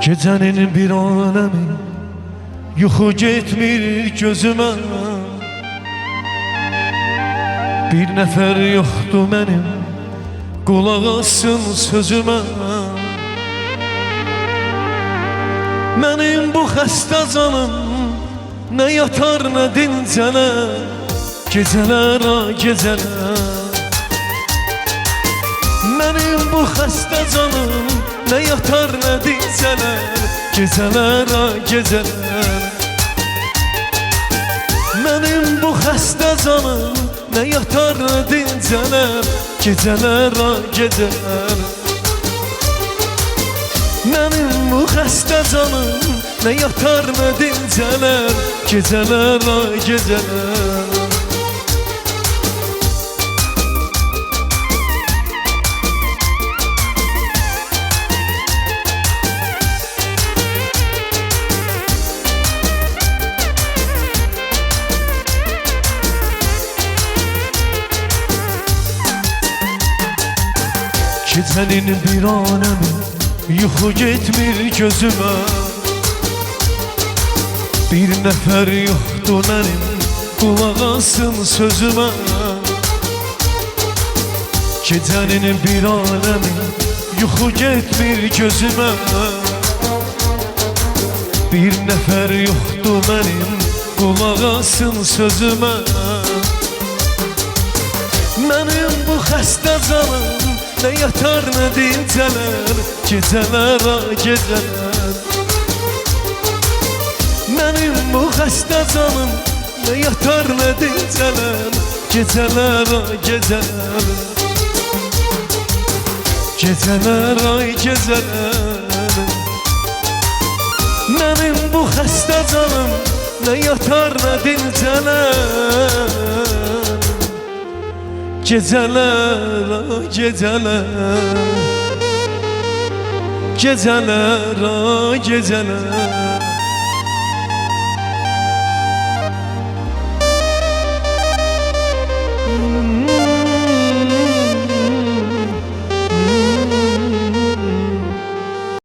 Gecenin bir alemi yuxu getmir gözümə. Bir nəfər yoxdur mənim qulaq assın sözümə. Mənim bu xəstə canım nə yatar nə dincələr, gecələr ha gecələr. Mənim bu xəstə canım nə yatar nə dincələr, gecələr ha gecələr. Mənim bu xəstə canım nə yatar nə dincələr, gecələr ha gecələr. Mənim bu xəstə canım nə yatar nə dincələr, gecələr ha gecələr. Gecenin bir alemi yuxu getmir gözümə. Bir nəfər yoxdur mənim qulaq assın sözümə. Gecenin bir alemi yuxu getmir gözümə. Bir nəfər yoxdur mənim qulaq assın sözümə. Mənim bu xəstə canım nə yatar nə dincələr, gecələr ha gecələr. Mənim bu xəstə canım nə yatar nə dincələr, gecələr ha gecələr. Gecələr ha gecələr. Mənim bu xəstə canım nə yatar nə dincələr, gecələr ha gecələr. Gecələr ha gecələr.